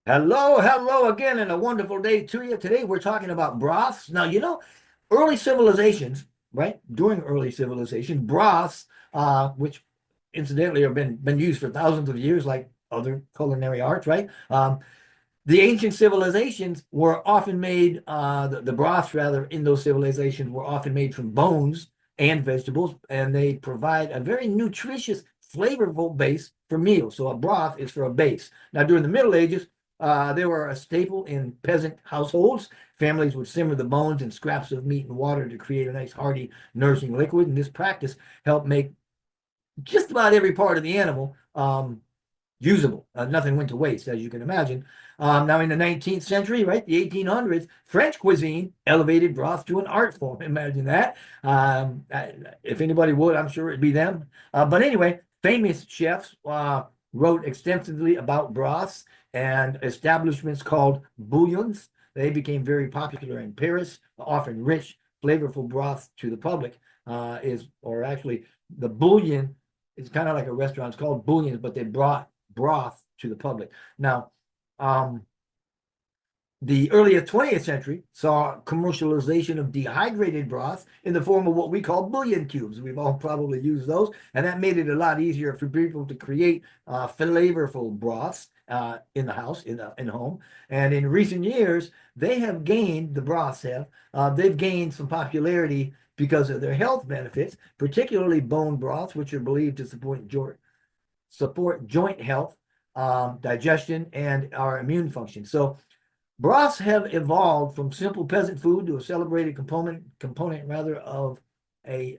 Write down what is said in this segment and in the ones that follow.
Hello, hello again, and a wonderful day to you. Today we're talking about broths. Now, early civilizations, right? During early civilization, broths, which incidentally have been used for thousands of years, like other culinary arts, right? The ancient civilizations were often made, the broths rather, in those civilizations were often made from bones and vegetables, and they provide a very nutritious, flavorful base for meals. So a broth is for a base. Now, during the Middle Ages, they were a staple in peasant households. Families would simmer the bones and scraps of meat and water to create a nice, hearty, nourishing liquid. And this practice helped make just about every part of the animal usable. Nothing went to waste, as you can imagine. Now, in the 19th century, right, the 1800s, French cuisine elevated broth to an art form. Imagine that. If anybody would, I'm sure it'd be them. But anyway, famous chefs wrote extensively about broths, and establishments called bouillons. They became very popular in Paris, offering rich, flavorful broth to the public. Or actually, the bouillon is kind of like a restaurant. It's called bouillons, but they brought broth to the public. Now, um, the early 20th century saw commercialization of dehydrated broth in the form of what we call bouillon cubes. We've all probably used those, and that made it a lot easier for people to create flavorful broths in the house, in home. And in recent years, the broths they've gained some popularity because of their health benefits, particularly bone broths, which are believed to support joint health, digestion, and our immune function. So broths have evolved from simple peasant food to a celebrated component rather of a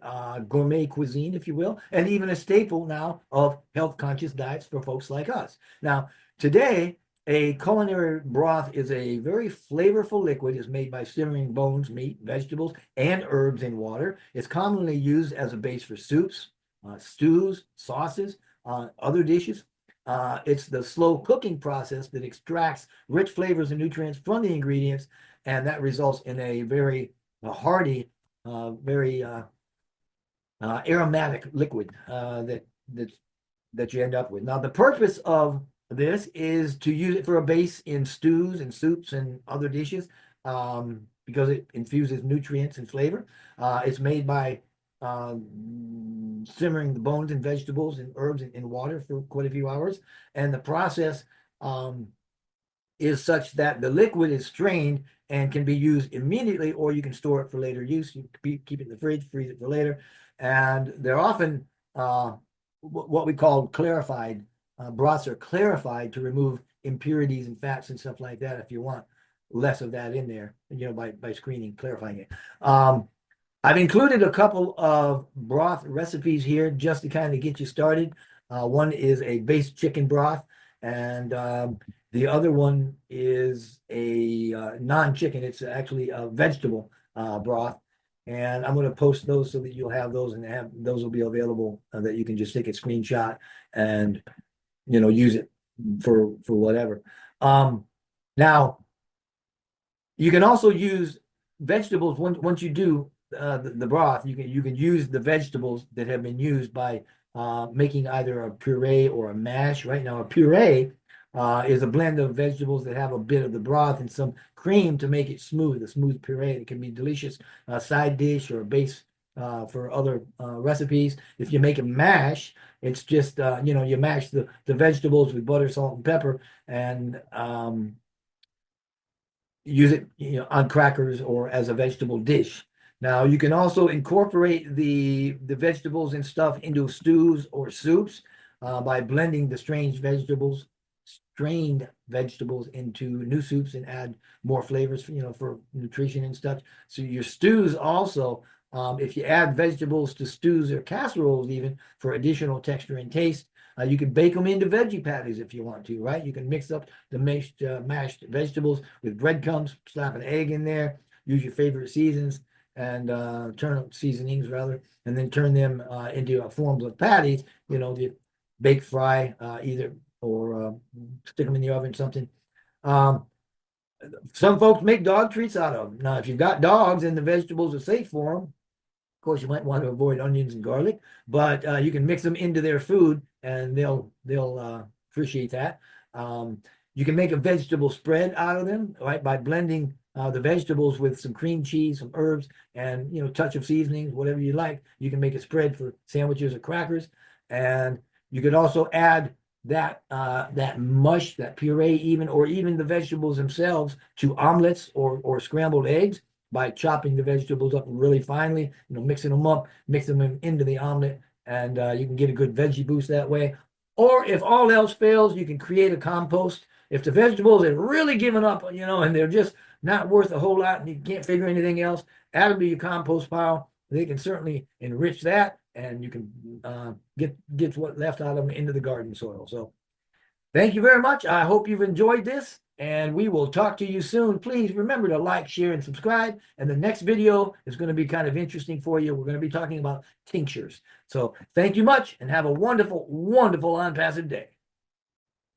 gourmet cuisine, if you will, and even a staple now of health conscious diets for folks like us. Now, today, a culinary broth is a very flavorful liquid. It's made by simmering bones, meat, vegetables, and herbs in water. It's commonly used as a base for soups, stews, sauces, other dishes. It's the slow cooking process that extracts rich flavors and nutrients from the ingredients, and that results in a very hearty, very aromatic liquid that that you end up with. Now, the purpose of this is to use it for a base in stews and soups and other dishes, because it infuses nutrients and flavor. It's made by simmering the bones and vegetables and herbs in water for quite a few hours. And the process is such that the liquid is strained and can be used immediately, or you can store it for later use. You can keep it in the fridge, freeze it for later. And they're often what we call clarified. Broths are clarified to remove impurities and fats and stuff like that if you want less of that in there, by screening, clarifying it. I've included a couple of broth recipes here just to kind of get you started. One is a base chicken broth, and the other one is a non-chicken. It's actually a vegetable broth. And I'm going to post those so that you'll have those, and those will be available that you can just take a screenshot and use it for whatever. Now, you can also use vegetables once you do the broth. You can use the vegetables that have been used by making either a puree or a mash. Right now, a puree is a blend of vegetables that have a bit of the broth and some cream to make it smooth. A smooth puree. It can be delicious side dish or a base for other recipes. If you make a mash, it's just you mash the vegetables with butter, salt, and pepper, and use it on crackers or as a vegetable dish. Now, you can also incorporate the vegetables and stuff into stews or soups by blending the strained vegetables into new soups and add more flavors for nutrition and stuff. So your stews also, if you add vegetables to stews or casseroles even for additional texture and taste, you can bake them into veggie patties if you want to, right? You can mix up the mashed vegetables with breadcrumbs, slap an egg in there, use your favorite seasonings rather, and then turn them into forms of patties. You bake, fry either, or stick them in the oven, something. Um, some folks make dog treats out of them. Now, if you've got dogs and the vegetables are safe for them, of course, you might want to avoid onions and garlic, but you can mix them into their food, and they'll appreciate that. You can make a vegetable spread out of them, right, by blending the vegetables with some cream cheese, some herbs, and touch of seasonings, whatever you like. You can make a spread for sandwiches or crackers, and you could also add that mush, that puree, even the vegetables themselves to omelets or scrambled eggs by chopping the vegetables up really finely, mixing them up, mixing them into the omelet, and you can get a good veggie boost that way. Or if all else fails, you can create a compost. If the vegetables have really given up, and they're just not worth a whole lot and you can't figure anything else, add them to your compost pile. They can certainly enrich that, and you can get what left out of them into the garden soil. So thank you very much. I hope you've enjoyed this, and we will talk to you soon. Please remember to like, share, and subscribe. And the next video is going to be kind of interesting for you. We're going to be talking about tinctures. So thank you much, and have a wonderful, wonderful on-passage day.